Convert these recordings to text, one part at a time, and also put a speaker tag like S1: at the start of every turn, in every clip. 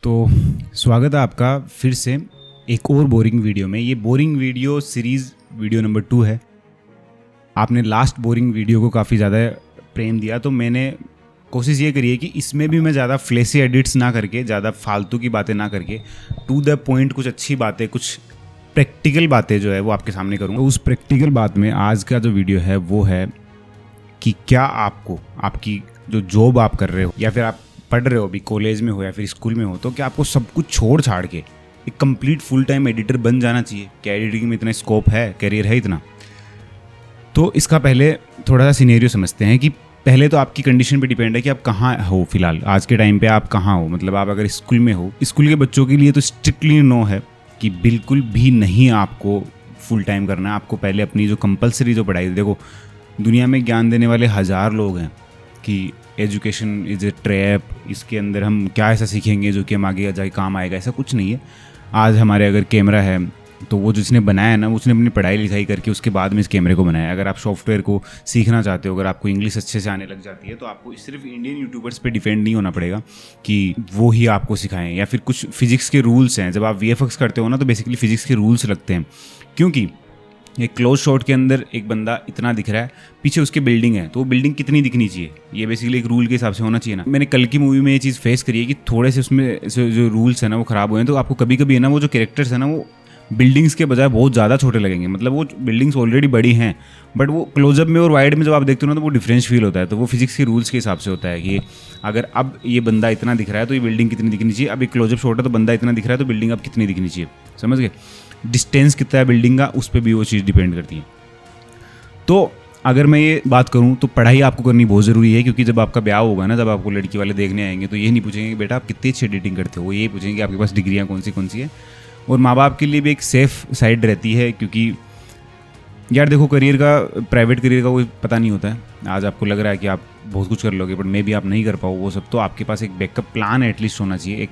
S1: तो स्वागत है आपका फिर से एक और बोरिंग वीडियो में। ये boring video series video number 2 है। आपने लास्ट बोरिंग वीडियो को काफ़ी ज़्यादा प्रेम दिया, तो मैंने कोशिश ये करी है कि इसमें भी मैं ज़्यादा फ्लेसी एडिट्स ना करके, ज़्यादा फालतू की बातें ना करके, टू द पॉइंट कुछ अच्छी बातें, कुछ प्रैक्टिकल बातें जो है वो आपके सामने करूँगा। उस प्रैक्टिकल बात में आज का जो वीडियो है वो है कि क्या आपको, आपकी जो जॉब आप कर रहे हो या फिर आप पढ़ रहे हो, अभी कॉलेज में हो या फिर स्कूल में हो, तो क्या आपको सब कुछ छोड़ छाड़ के एक कंप्लीट फुल टाइम एडिटर बन जाना चाहिए? क्या एडिटिंग में इतना स्कोप है, कैरियर है इतना? तो इसका पहले थोड़ा सा सिनेरियो समझते हैं कि पहले तो आपकी कंडीशन पे डिपेंड है कि आप कहाँ हो फिलहाल, आज के टाइम पे आप कहाँ हो। मतलब आप अगर स्कूल में हो, स्कूल के बच्चों के लिए तो स्ट्रिक्टली नो है कि बिल्कुल भी नहीं आपको फुल टाइम करना है। आपको पहले अपनी जो कंपलसरी जो पढ़ाई, देखो दुनिया में ज्ञान देने वाले हज़ार लोग हैं कि एजुकेशन इज़ ए ट्रैप, इसके अंदर हम क्या ऐसा सीखेंगे जो कि हम आगे जाके काम आएगा। ऐसा कुछ नहीं है। आज हमारे अगर कैमरा है तो वो जिसने बनाया ना, उसने अपनी पढ़ाई लिखाई करके उसके बाद में इस कैमरे को बनाया। अगर आप सॉफ्टवेयर को सीखना चाहते हो, अगर आपको इंग्लिश अच्छे से आने लग जाती है, तो आपको सिर्फ इंडियन यूट्यूबर्स पे डिपेंड नहीं होना पड़ेगा कि वो ही आपको सिखाएं। या फिर कुछ फिजिक्स के रूल्स हैं, जब आप VFX करते हो ना, तो बेसिकली फिजिक्स के रूल्स लगते हैं। क्योंकि एक क्लोज शॉट के अंदर एक बंदा इतना दिख रहा है, पीछे उसकी बिल्डिंग है, तो वो बिल्डिंग कितनी दिखनी चाहिए, ये बेसिकली एक रूल के हिसाब से होना चाहिए ना। मैंने कल की मूवी में ये चीज़ फेस करी है कि थोड़े से उसमें जो रूल्स है ना वो ख़राब हुए हैं। तो आपको कभी कभी है ना, वो जो कैरेक्टर्स है ना, वो बिल्डिंग्स के बजाय बहुत ज़्यादा छोटे लगेंगे। मतलब वो बिल्डिंग्स ऑलरेडी बड़ी हैं, बट वो क्लोजअप में और वाइड में जब आप देखते हो ना, तो वो डिफरेंस फील होता है। तो वो फिजिक्स के रूल्स के हिसाब से होता है कि अगर अब ये बंदा इतना दिख रहा है तो ये बिल्डिंग कितनी दिखनी चाहिए। अब एक क्लोजअप शॉट है तो बंदा इतना दिख रहा है तो बिल्डिंग अब कितनी दिखनी चाहिए। समझ गए? डिस्टेंस कितना है बिल्डिंग का, उस पर भी वो चीज़ डिपेंड करती है। तो अगर मैं ये बात करूं तो पढ़ाई आपको करनी बहुत ज़रूरी है, क्योंकि जब आपका ब्याह होगा ना, जब आपको लड़की वाले देखने आएंगे, तो ये नहीं पूछेंगे कि बेटा आप कितनी अच्छी एडिटिंग करते हो, वो ये पूछेंगे कि आपके पास डिग्रियां कौन सी है। और माँ बाप के लिए भी एक सेफ़ साइड रहती है, क्योंकि यार देखो, करियर का, प्राइवेट करियर का कोई पता नहीं होता है। आज आपको लग रहा है कि आप बहुत कुछ कर लोगे, बट मे भी आप नहीं कर पाओ वो सब। तो आपके पास एक बैकअप प्लान एटलीस्ट होना चाहिए, एक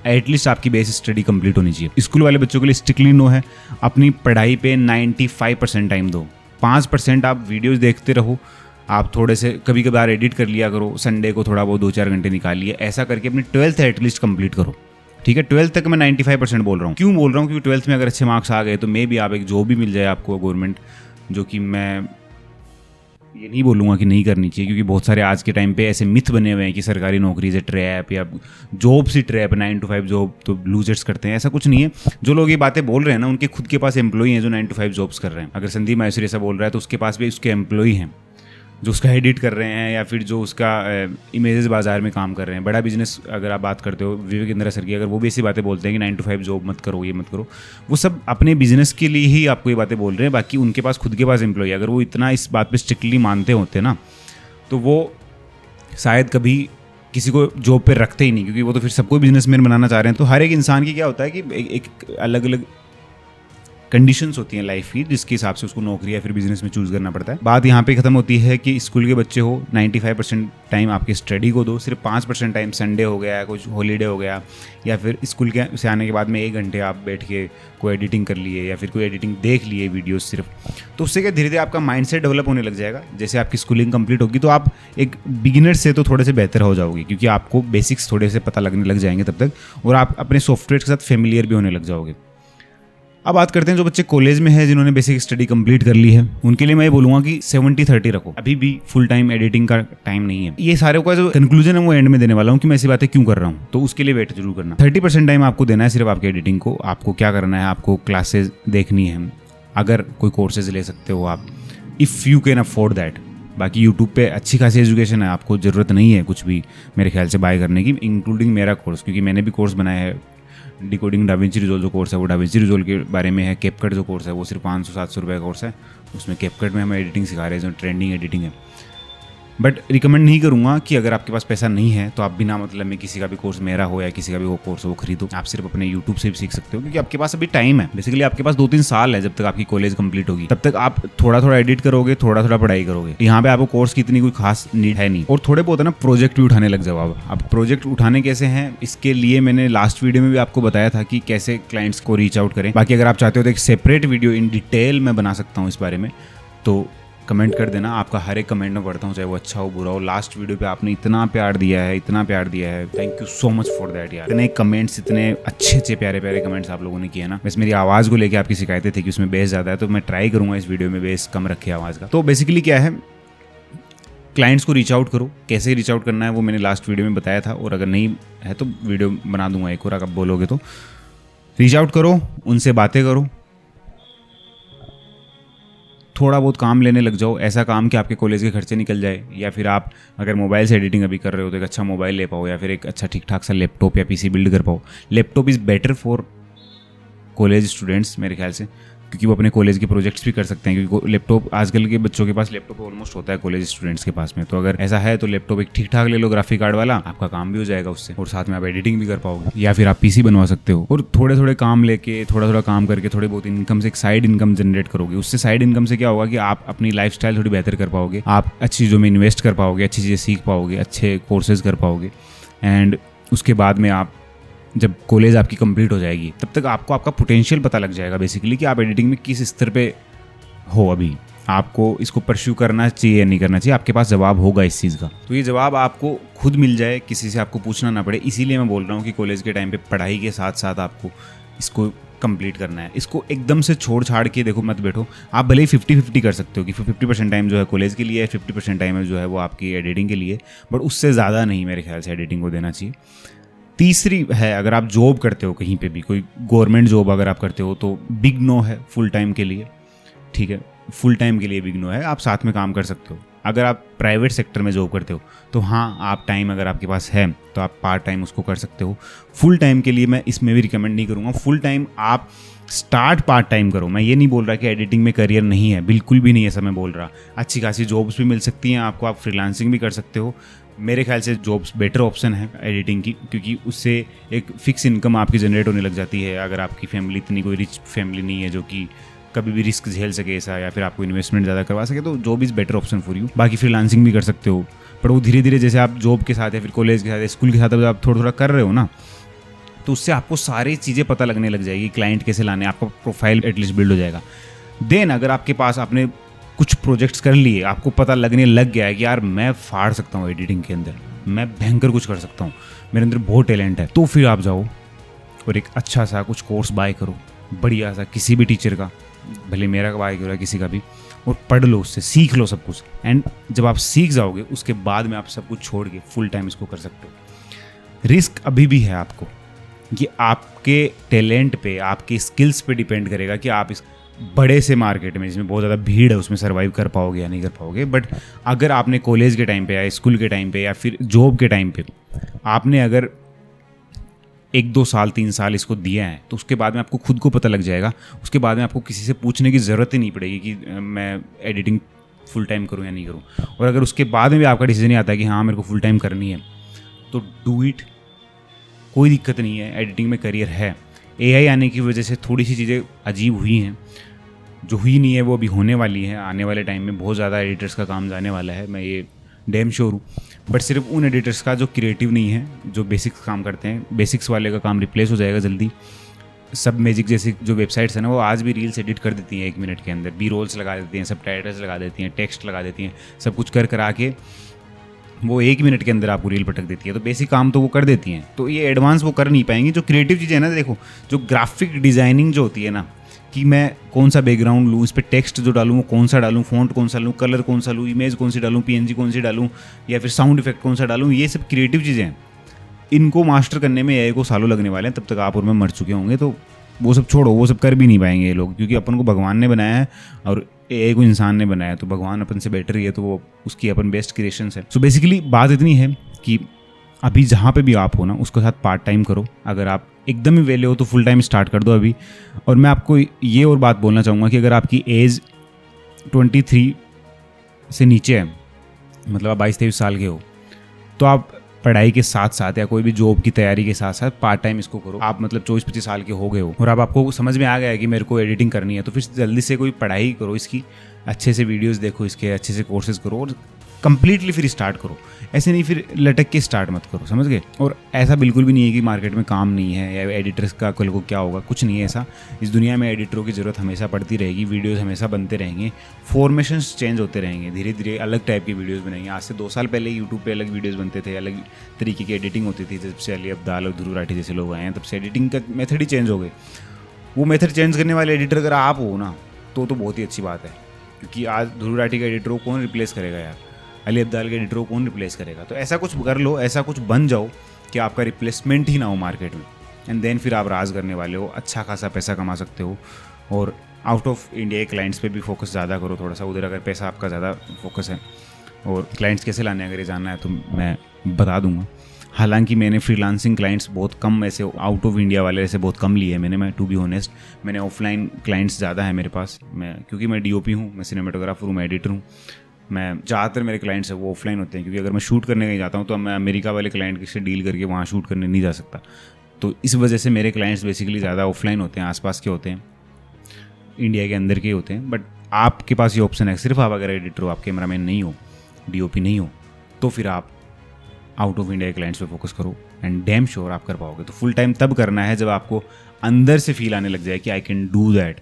S1: एटलीस्ट आपकी बेसिक स्टडी कंप्लीट होनी चाहिए। स्कूल वाले बच्चों के लिए स्ट्रिक्टली नो है, अपनी पढ़ाई पे 95% टाइम दो, 5% आप वीडियोस देखते रहो। आप थोड़े से कभी कभार एडिट कर लिया करो, संडे को थोड़ा बहुत 2-4 घंटे निकाल लिए। ऐसा करके अपनी 12th एटलीस्ट कंप्लीट करो। ठीक है, 12th तक मैं 95% बोल रहा हूँ। क्यों बोल रहा हूँ? क्योंकि 12th में अगर अच्छे मार्क्स आ गए तो मे भी आप एक जॉब भी मिल जाए आपको गवर्नमेंट, जो कि मैं ये नहीं बोलूँगा कि नहीं करनी चाहिए, क्योंकि बहुत सारे आज के टाइम पे ऐसे मिथ बने हुए हैं कि सरकारी नौकरी से ट्रैप या जॉब से ट्रैप, 9 to 5 जॉब तो लूजर्स करते हैं। ऐसा कुछ नहीं है। जो लोग ये बातें बोल रहे हैं ना, उनके खुद के पास एम्प्लॉई हैं जो 9 to 5 जॉब्स कर रहे हैं। अगर संदीप माहेश्वरी ऐसा बोल रहा है तो उसके पास भी उसके एम्प्लॉई हैं जो उसका एडिट कर रहे हैं, या फिर जो उसका इमेजेस बाजार में काम कर रहे हैं। बड़ा बिजनेस अगर आप बात करते हो, विवेक इंदिरा सर की, अगर वो भी ऐसी बातें बोलते हैं कि 9 to 5 जॉब मत करो, ये मत करो, वो सब अपने बिजनेस के लिए ही आपको ये बातें बोल रहे हैं। बाकी उनके पास खुद के पास एम्प्लॉई, अगर वो इतना इस बात पे स्ट्रिक्टली मानते होते ना, तो वो शायद कभी किसी को जॉब पे रखते ही नहीं, क्योंकि वो तो फिर सबको बिजनेसमैन बनाना चाह रहे हैं। तो हर एक इंसान की क्या होता है कि एक अलग अलग कंडीशंस होती हैं लाइफ की, जिसके हिसाब से उसको नौकरी या फिर बिजनेस में चूज़ करना पड़ता है। बात यहाँ पे खत्म होती है कि स्कूल के बच्चे हो, 95% टाइम आपके स्टडी को दो, सिर्फ 5% टाइम संडे हो गया, कुछ हॉलीडे हो गया, या फिर स्कूल के से आने के बाद में 1 घंटे आप बैठ के कोई एडिटिंग कर लिए या फिर कोई एडिटिंग देख लिए वीडियोस सिर्फ। तो उससे क्या धीरे धीरे आपका माइंडसेट डेवलप होने लग जाएगा। जैसे आपकी स्कूलिंग कंप्लीट होगी तो आप एक बिगिनर से तो थोड़े से बेहतर हो जाओगे, क्योंकि आपको बेसिक्स थोड़े से पता लगने लग जाएंगे तब तक, और आप अपने सॉफ्टवेयर के साथ फेमिलियर भी होने लग जाओगे। अब बात करते हैं जो बच्चे कॉलेज में हैं, जिन्होंने बेसिक स्टडी कंप्लीट कर ली है, उनके लिए मैं ये बोलूँगा कि 70-30 रखो। अभी भी फुल टाइम एडिटिंग का टाइम नहीं है। ये सारे का जो कंक्लूजन है वो एंड में देने वाला हूँ कि मैं ऐसी बातें क्यों कर रहा हूँ, तो उसके लिए वेट जरूर करना। 30% टाइम आपको देना है सिर्फ आपके एडिटिंग को। आपको क्या करना है, आपको क्लासेज देखनी है, अगर कोई कोर्सेज ले सकते हो आप, if you can afford that. बाकी यूट्यूब पे अच्छी खासी एजुकेशन है, आपको ज़रूरत नहीं है कुछ भी मेरे ख्याल से बाय करने की, इंक्लूडिंग मेरा कोर्स, क्योंकि मैंने भी कोर्स बनाया है। डिकोडिंग डाविंची रिजोल्व जो कोर्स है वो डाविंची रिजोल्व के बारे में है। कैपकट जो कोर्स है वो सिर्फ 500-700 रुपये का कोर्स है। उसमें कैपकट में हमें एडिटिंग सिखा रहे हैं, जो ट्रेंडिंग एडिटिंग है। बट रिकमेंड नहीं करूँगा कि अगर आपके पास पैसा नहीं है तो आप बिना मतलब में किसी का भी कोर्स, मेरा हो या किसी का भी वो कोर्स, वो खरीदो। आप सिर्फ अपने यूट्यूब से भी सीख सकते हो, क्योंकि आपके पास अभी टाइम है। बेसिकली आपके पास 2-3 साल है, जब तक आपकी कॉलेज कंप्लीट होगी तब तक आप थोड़ा थोड़ा एडिट करोगे, थोड़ा थोड़ा पढ़ाई करोगे। यहाँ पे आपको कोर्स की इतनी कोई खास नीड है नहीं। और थोड़े बहुत है ना प्रोजेक्ट भी उठाने लग जाओ। अब प्रोजेक्ट उठाने कैसे हैं, इसके लिए मैंने लास्ट वीडियो में भी आपको बताया था कि कैसे क्लाइंट्स को रीच आउट करें। बाकी अगर आप चाहते हो तो एक सेपरेट वीडियो इन डिटेल मैं बना सकता हूँ इस बारे में, तो कमेंट कर देना, आपका हर एक कमेंट में पढ़ता हूँ, चाहे वो अच्छा हो बुरा हो। लास्ट वीडियो पे आपने इतना प्यार दिया है, इतना प्यार दिया है, thank you so much for that यार। इतने कमेंट्स, इतने अच्छे अच्छे प्यारे प्यारे कमेंट्स आप लोगों ने किए ना। बस मेरी आवाज़ को लेकर आपकी शिकायतें थी कि उसमें बेस ज़्यादा है, तो मैं ट्राई करूँगा इस वीडियो में बेस कम रखे आवाज़ का। तो बेसिकली क्या है, क्लाइंट्स को रीच आउट करो। कैसे रीच आउट करना है वो मैंने लास्ट वीडियो में बताया था, और अगर नहीं है तो वीडियो बना दूंगा एक और, अगर आप बोलोगे तो। रीच आउट करो, उनसे बातें करो, थोड़ा बहुत काम लेने लग जाओ, ऐसा काम कि आपके कॉलेज के खर्चे निकल जाए, या फिर आप अगर मोबाइल से एडिटिंग अभी कर रहे हो तो एक अच्छा मोबाइल ले पाओ, या फिर एक अच्छा ठीक ठाक सा लैपटॉप या पीसी बिल्ड कर पाओ। Laptop is better for college students मेरे ख्याल से, क्योंकि वो अपने कॉलेज के प्रोजेक्ट्स भी कर सकते हैं, क्योंकि लैपटॉप आजकल के बच्चों के पास लैपटॉप ऑलमोस्ट होता है कॉलेज स्टूडेंट्स के पास में। तो अगर ऐसा है तो लैपटॉप एक ठीक ठाक ले लो, ग्राफिक कार्ड वाला, आपका काम भी हो जाएगा उससे, और साथ में आप एडिटिंग भी कर पाओगे। या फिर आप पीसी बनवा सकते हो, और थोड़े थोड़े काम लेके, थोड़ा थोड़ा काम करके, थोड़ी बहुत इनकम से एक साइड इनकम जनरेट करोगे। उससे साइड इनकम से क्या होगा कि आप अपनी लाइफस्टाइल थोड़ी बेहतर कर पाओगे, आप अच्छी चीज़ों में इन्वेस्ट कर पाओगे, अच्छी चीज़ें सीख पाओगे, अच्छे कोर्सेज कर पाओगे। एंड उसके बाद में आप जब कॉलेज आपकी कंप्लीट हो जाएगी, तब तक आपको आपका पोटेंशियल पता लग जाएगा बेसिकली, कि आप एडिटिंग में किस स्तर पे हो। अभी आपको इसको परस्यू करना चाहिए या नहीं करना चाहिए, आपके पास जवाब होगा इस चीज़ का। तो ये जवाब आपको खुद मिल जाए, किसी से आपको पूछना ना पड़े। इसीलिए मैं बोल रहा हूँ कि कॉलेज के टाइम पे पढ़ाई के साथ साथ आपको इसको कंप्लीट करना है। इसको एकदम से छोड़ छाड़ के देखो मत बैठो। आप भले ही 50-50 कर सकते हो कि 50% टाइम जो है कॉलेज के लिए है, 50% टाइम जो है वो आपकी एडिटिंग के लिए, बट उससे ज़्यादा नहीं मेरे ख्याल से एडिटिंग को देना चाहिए। तीसरी है, अगर आप जॉब करते हो कहीं पे भी, कोई गवर्नमेंट जॉब अगर आप करते हो तो बिग नो है फुल टाइम के लिए, ठीक है, फुल टाइम के लिए बिग नो है, आप साथ में काम कर सकते हो। अगर आप प्राइवेट सेक्टर में जॉब करते हो तो हाँ, आप टाइम अगर आपके पास है तो आप पार्ट टाइम उसको कर सकते हो। फुल टाइम के लिए मैं इसमें भी रिकमेंड नहीं करूँगा। फुल टाइम आप स्टार्ट पार्ट टाइम करो। मैं ये नहीं बोल रहा कि एडिटिंग में करियर नहीं है, बिल्कुल भी नहीं ऐसा मैं बोल रहा। अच्छी खासी जॉब्स भी मिल सकती हैं आपको, आप फ्रीलांसिंग भी कर सकते हो। मेरे ख्याल से जॉब्स बेटर ऑप्शन है एडिटिंग की, क्योंकि उससे एक फ़िक्स इनकम आपकी जनरेट होने लग जाती है। अगर आपकी फैमिली इतनी कोई रिच फैमिली नहीं है जो कि कभी भी रिस्क झेल सके ऐसा, या फिर आपको इन्वेस्टमेंट ज़्यादा करवा सके, तो job is better option for you. बाकी फ्रीलांसिंग भी कर सकते हो, पर वो धीरे धीरे जैसे आप जॉब के साथ या फिर कॉलेज के साथ या स्कूल के साथ जब आप थोड़ा थोड़ा कर रहे हो ना, तो उससे आपको सारी चीज़ें पता लगने लग जाएगी, क्लाइंट कैसे लाने, आपका प्रोफाइल एटलीस्ट बिल्ड हो जाएगा। देन अगर आपके पास आपने कुछ प्रोजेक्ट्स कर लिए, आपको पता लगने लग गया है कि यार मैं फाड़ सकता हूँ एडिटिंग के अंदर, मैं भयंकर कुछ कर सकता हूँ, मेरे अंदर बहुत टैलेंट है, तो फिर आप जाओ और एक अच्छा सा कुछ कोर्स बाय करो, बढ़िया सा, किसी भी टीचर का, भले मेरा का बाय करो किसी का भी, और पढ़ लो, उससे सीख लो सब कुछ। एंड जब आप सीख जाओगे उसके बाद में आप सब कुछ छोड़ के फुल टाइम इसको कर सकते हो। रिस्क अभी भी है आपको, ये आपके टैलेंट पे, आपके स्किल्स पे डिपेंड करेगा कि आप इस बड़े से मार्केट में जिसमें बहुत ज़्यादा भीड़ है उसमें सर्वाइव कर पाओगे या नहीं कर पाओगे। बट अगर आपने कॉलेज के टाइम पे या स्कूल के टाइम पे या फिर जॉब के टाइम पे आपने अगर 1-2 साल 3 साल इसको दिया है, तो उसके बाद में आपको खुद को पता लग जाएगा। उसके बाद में आपको किसी से पूछने की ज़रूरत ही नहीं पड़ेगी कि मैं एडिटिंग फुल टाइम करूँ या नहीं करूँ। और अगर उसके बाद में भी आपका डिसीजन ही आता है कि हाँ मेरे को फुल टाइम करनी है, तो डू इट, कोई दिक्कत नहीं है, एडिटिंग में करियर है। AI आने की वजह से थोड़ी सी चीज़ें अजीब हुई हैं, जो हुई नहीं है वो अभी होने वाली है। आने वाले टाइम में बहुत ज़्यादा एडिटर्स का काम जाने वाला है, मैं ये डैम श्योर हूँ। बट सिर्फ उन एडिटर्स का जो क्रिएटिव नहीं है, जो बेसिक्स काम करते हैं, बेसिक्स वाले का काम रिप्लेस हो जाएगा जल्दी। सब मैजिक जैसी जो वेबसाइट्स हैं ना, वो आज भी रील्स एडिट कर देती हैं 1 मिनट के अंदर, बी रोल्स लगा देती हैं, सब टाइटल्स लगा देती हैं, टेक्स्ट लगा देती हैं, सब कुछ कर करा के वो 1 मिनट के अंदर आपको रील पटक देती है। तो बेसिक काम तो वो कर देती हैं, तो ये एडवांस वो कर नहीं पाएंगी। जो क्रिएटिव चीज़ें हैं ना, देखो जो ग्राफिक डिज़ाइनिंग जो होती है ना, कि मैं कौन सा बैकग्राउंड लूँ, इस पर टेक्स्ट जो डालूँ वो कौन सा डालूँ, फ़ॉन्ट कौन सा लूँ, कलर कौन सा लूँ, इमेज कौन सी डालूँ, PNG कौन सी डालूँ, या फिर साउंड इफेक्ट कौन सा डालूँ, ये सब क्रिएटिव चीज़ें हैं। इनको मास्टर करने में AI को सालों लगने वाले हैं, तब तक आप और मैं मर चुके होंगे। तो वो सब छोड़ो, वो सब कर भी नहीं पाएंगे ये लोग, क्योंकि अपन को भगवान ने बनाया है और AI को इंसान ने बनाया है। तो भगवान अपन से बेटर ही है, तो वो उसकी अपन बेस्ट क्रिएशंस है। सो बेसिकली बात इतनी है कि अभी जहाँ पे भी आप हो ना, उसके साथ पार्ट टाइम करो। अगर आप एकदम ही वेले हो तो फुल टाइम स्टार्ट कर दो अभी। और मैं आपको ये और बात बोलना चाहूँगा कि अगर आपकी एज 23 से नीचे है, मतलब आप 22-23 साल के हो, तो आप पढ़ाई के साथ साथ या कोई भी जॉब की तैयारी के साथ साथ पार्ट टाइम इसको करो। आप मतलब 24-25 साल के हो गए हो और अब आपको समझ में आ गया है कि मेरे को एडिटिंग करनी है, तो फिर जल्दी से कोई पढ़ाई करो इसकी, अच्छे से वीडियोस देखो इसके, अच्छे से कोर्सेज करो और कंप्लीटली फिर स्टार्ट करो, ऐसे नहीं फिर लटक के स्टार्ट मत करो, समझ गए। और ऐसा बिल्कुल भी नहीं है कि मार्केट में काम नहीं है या एडिटर्स का कल को क्या होगा, कुछ नहीं है ऐसा। इस दुनिया में एडिटरों की ज़रूरत हमेशा पड़ती रहेगी, वीडियोस हमेशा बनते रहेंगे, फॉर्मेशंस चेंज होते रहेंगे, धीरे धीरे अलग टाइप की वीडियोस बनेंगे। आज से 2 साल पहले यूट्यूब पे अलग वीडियोस बनते थे, अलग तरीके की एडिटिंग होती थी। जब से अली अब्दाल और ध्रुव राठी जैसे लोग आए हैं, तब से एडिटिंग का मेथड ही चेंज हो गए। वो मेथड चेंज करने वाले एडिटर अगर आप हो ना, तो बहुत ही अच्छी बात है, क्योंकि आज ध्रुव राठी का एडिटर को कौन रिप्लेस करेगा यार, अली अब्दाल के एडिटर को कौन रिप्लेस करेगा। तो ऐसा कुछ कर लो, ऐसा कुछ बन जाओ कि आपका रिप्लेसमेंट ही ना हो मार्केट में, एंड देन फिर आप राज करने वाले हो, अच्छा खासा पैसा कमा सकते हो। और आउट ऑफ इंडिया के क्लाइंट्स पे भी फोकस ज़्यादा करो थोड़ा सा, उधर अगर पैसा आपका ज़्यादा फोकस है। और क्लाइंट्स कैसे लाने अगर ये जानना है तो मैं बता दूंगा। हालांकि मैंने फ्रीलांसिंग क्लाइंट्स बहुत कम, ऐसे आउट ऑफ इंडिया वाले ऐसे बहुत कम लिए हैं मैं टू बी ऑनेस्ट। मैंने ऑफलाइन क्लाइंट्स ज़्यादा है मेरे पास, क्योंकि मैं DOP हूँ, मैं सिनेमेटोग्राफर हूँ, मैं एडिटर हूँ। मैं ज़्यादातर मेरे क्लाइंट्स हैं वो ऑफलाइन होते हैं, क्योंकि अगर मैं शूट करने कहीं जाता हूँ तो मैं अमेरिका वाले क्लाइंट से डील करके वहाँ शूट करने नहीं जा सकता। तो इस वजह से मेरे क्लाइंट्स बेसिकली ज़्यादा ऑफलाइन होते हैं, आसपास के होते हैं, इंडिया के अंदर के होते हैं। बट आपके पास ये ऑप्शन है, सिर्फ आप अगर एडिटर हो, आप कैमरामैन नहीं हो, DOP नहीं हो, तो फिर आप आउट ऑफ इंडिया के क्लाइंट्स पे फोकस करो, एंड डैम श्योर आप कर पाओगे। तो फुल टाइम तब करना है जब आपको अंदर से फील आने लग जाए कि आई कैन डू दैट,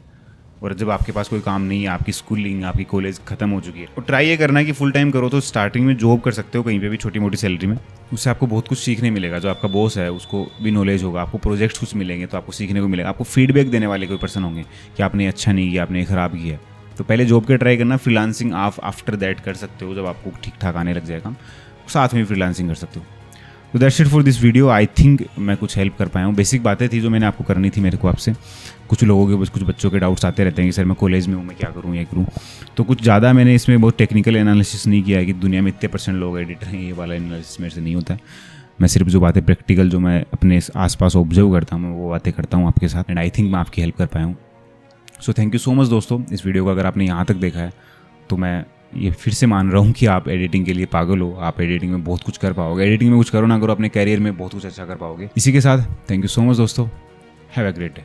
S1: और जब आपके पास कोई काम नहीं है, आपकी स्कूलिंग, आपकी कॉलेज खत्म हो चुकी है। और ट्राई ये करना है कि फुल टाइम करो तो स्टार्टिंग में जॉब कर सकते हो कहीं पे भी, छोटी मोटी सैलरी में। उससे आपको बहुत कुछ सीखने मिलेगा, जो आपका बॉस है उसको भी नॉलेज होगा, आपको प्रोजेक्ट्स कुछ मिलेंगे तो आपको सीखने को मिलेगा, आपको फीडबैक देने वाले कोई पर्सन होंगे कि आपने अच्छा नहीं किया, आपने ख़राब किया। तो पहले जॉब के ट्राई करना, फ्रीलांसिंग आप आफ्टर दैट कर सकते हो, जब आपको ठीक ठाक आने लग जाएगा साथ में फ्रीलांसिंग कर सकते हो। तो that's it for this video. I think मैं कुछ हेल्प कर पाया हूँ। बेसिक बातें थी जो मैंने आपको करनी थी मेरे को आपसे। कुछ लोगों के, कुछ बच्चों के डाउट्स आते रहते हैं कि सर मैं कॉलेज में हूँ, मैं क्या करूँ, ये करूँ। तो कुछ ज़्यादा मैंने इसमें बहुत टेक्निकल एनालिसिस नहीं किया है कि दुनिया में इतने % लोग एडिटर हैं, ये वाला एनालिसिस मेरे से नहीं होता है। मैं सिर्फ जो बातें प्रैक्टिकल, जो मैं अपने आसपास ऑब्जर्व करता हूँ, मैं वो बातें करता हूँ आपके साथ, एंड आई थिंक मैं आपकी हेल्प कर पाया हूँ। So thank you so much दोस्तों। इस वीडियो को अगर आपने यहाँ तक देखा है तो मैं ये फिर से मान रहा हूँ कि आप एडिटिंग के लिए पागल हो, आप एडिटिंग में बहुत कुछ कर पाओगे। एडिटिंग में कुछ करो ना करो, अपने कैरियर में बहुत कुछ अच्छा कर पाओगे। इसी के साथ थैंक यू सो मच दोस्तों, हैव अ ग्रेट डे।